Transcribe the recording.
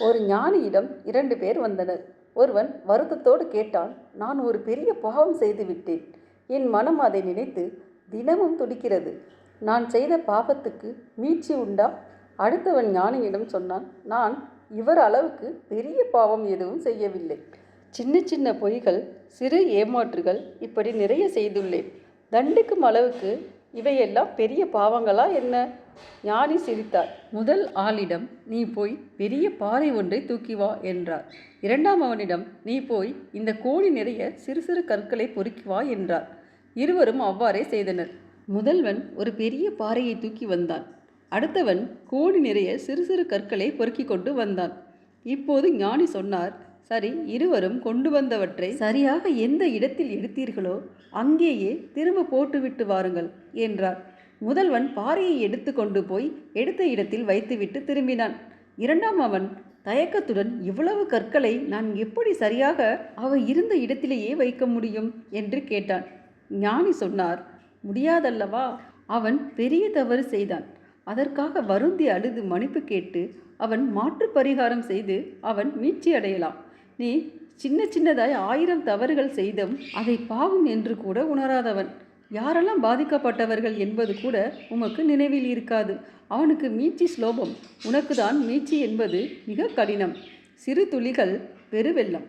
ஒரு ஞானியிடம் 2 பேர் வந்தனர். ஒருவன் வருத்தத்தோடு கேட்டான், நான் ஒரு பெரிய பாவம் செய்துவிட்டேன். என் மனம் அதை நினைத்து தினமும் துடிக்கிறது. நான் செய்த பாவத்துக்கு மீட்சி உண்டா? அடுத்தவன் ஞானியிடம் சொன்னான், நான் இவர் அளவுக்கு பெரிய பாவம் எதுவும் செய்யவில்லை. சின்ன சின்ன பொய்கள், சிறு ஏமாற்றுகள், இப்படி நிறைய செய்துள்ளேன். தண்டிக்கும் அளவுக்கு இவையெல்லாம் பெரிய பாவங்களா என்ன? ஞானி சிரித்தார். முதல் ஆளிடம், நீ போய் பெரிய பாறை ஒன்றை தூக்கி வா என்றார். இரண்டாம் அவனிடம், நீ போய் இந்த கோடி நிறைய சிறு சிறு கற்களை பொறுக்கி வா என்றார். இருவரும் அவ்வாறே செய்தனர். முதல்வன் ஒரு பெரிய பாறையை தூக்கி வந்தான். அடுத்தவன் கோடி நிறைய சிறு சிறு கற்களை பொறுக்கி கொண்டு வந்தான். இப்போது ஞானி சொன்னார், சரி, இருவரும் கொண்டு வந்தவற்றை சரியாக எந்த இடத்தில் எடுத்தீர்களோ அங்கேயே திரும்ப போட்டுவிட்டு வாருங்கள் என்றார். முதல்வன் பாறையை எடுத்து கொண்டு போய் எடுத்த இடத்தில் வைத்துவிட்டு திரும்பினான். இரண்டாம் அவன் தயக்கத்துடன், இவ்வளவு கற்களை நான் எப்படி சரியாக அவை இருந்த இடத்திலேயே வைக்க முடியும் என்று கேட்டான். ஞானி சொன்னார், முடியாதல்லவா? அவன் பெரிய தவறு செய்தான். அதற்காக வருந்தி அழுது மன்னிப்பு கேட்டு அவன் மாற்று பரிகாரம் செய்து அவன் மீட்சி அடையலாம். நீ சின்ன சின்னதாய் 1000 தவறுகள் செய்தும் அதை பாவம் என்று கூட உணராதவன். யாரெல்லாம் பாதிக்கப்பட்டவர்கள் என்பது கூட உமக்கு நினைவில் இருக்காது. அவனுக்கு மீட்சி சுலபம், உனக்கு தான் மீட்சி என்பது மிக கடினம். சிறு துளிகள் பெருவெள்ளம்.